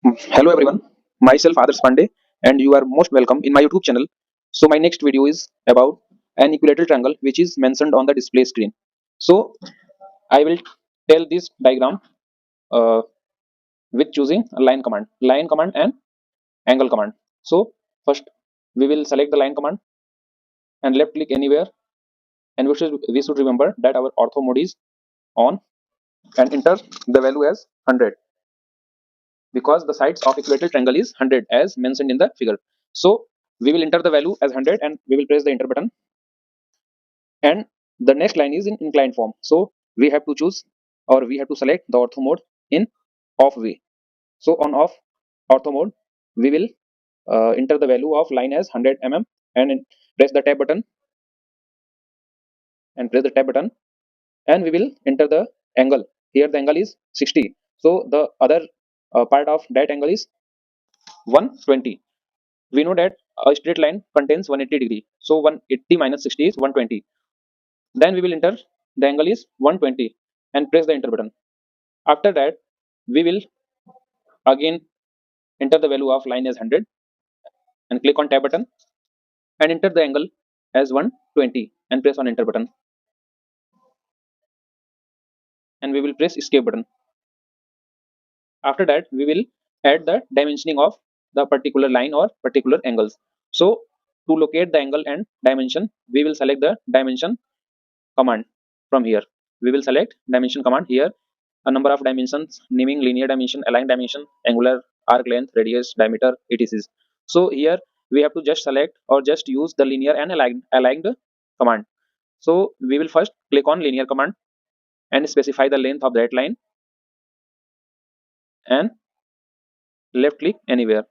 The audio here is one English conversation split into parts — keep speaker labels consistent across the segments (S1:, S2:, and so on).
S1: Hello everyone, myself Adarsh Pandey, and you are most welcome in my YouTube channel. So my next video is about an equilateral triangle which is mentioned on the display screen. So I will tell this diagram uh, with choosing a line command and angle command. So first we will select the line command and left click anywhere, and we should remember that our ortho mode is on and enter the value as 100 because the sides of equilateral triangle is 100 as mentioned in the figure. So we will enter the value as 100 and we will press the enter button, and the next line is in inclined form. So we have to choose, or we have to select the ortho mode in off way. So on off ortho mode, we will enter the value of line as 100 mm and press the tab button and we will enter the angle. Here the angle is 60. So the other part of that angle is 120. We know that a straight line contains 180 degree. So 180 minus 60 is 120. Then we will enter the angle is 120 and press the enter button. After that, we will again enter the value of line as 100 and click on tab button and enter the angle as 120 and press on enter button, and we will press escape button. After that, we will add the dimensioning of the particular line or particular angles. So to locate the angle and dimension, we will select the dimension command from here. We will select dimension command here, a number of dimensions naming linear dimension, align dimension, angular, arc length, radius, diameter, etc. So here we have to just select or just use the linear and aligned command. So we will first click on linear command and specify the length of that line and left click anywhere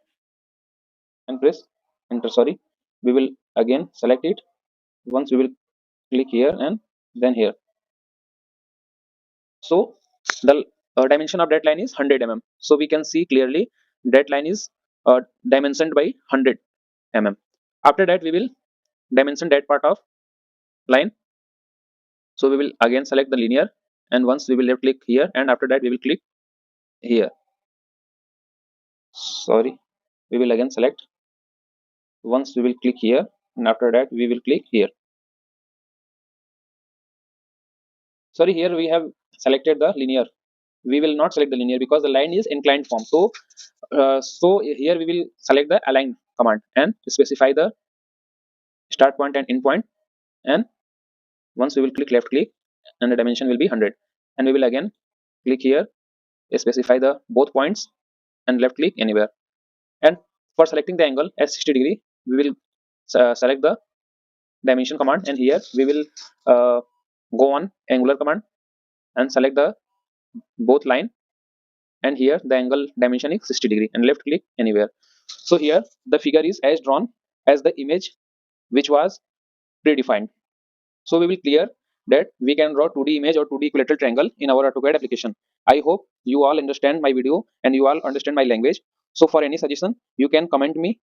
S1: and press enter. Sorry, we will again select it. Once we will click here and then here. So the dimension of that line is 100 mm. So we can see clearly that line is dimensioned by 100 mm. After that, we will dimension that part of line. So we will again select the linear, and once we will left click here, and after that we will click here. Sorry, we will again select. Once we will click here, and after that we will click here. Sorry, here we have selected the linear. We will not select the linear because the line is inclined form. So here we will select the align command and specify the start point and end point, and once we will click left click and the dimension will be 100, and we will again click here, specify the both points and left click anywhere. And for selecting the angle as 60 degree, we will select the dimension command, and here we will go on angular command and select the both line, and here the angle dimension is 60 degree and left click anywhere. So here the figure is as drawn as the image which was predefined. So we will clear that we can draw 2D image or 2D equilateral triangle in our AutoCAD application. I hope you all understand my video and you all understand my language. So for any suggestion, you can comment me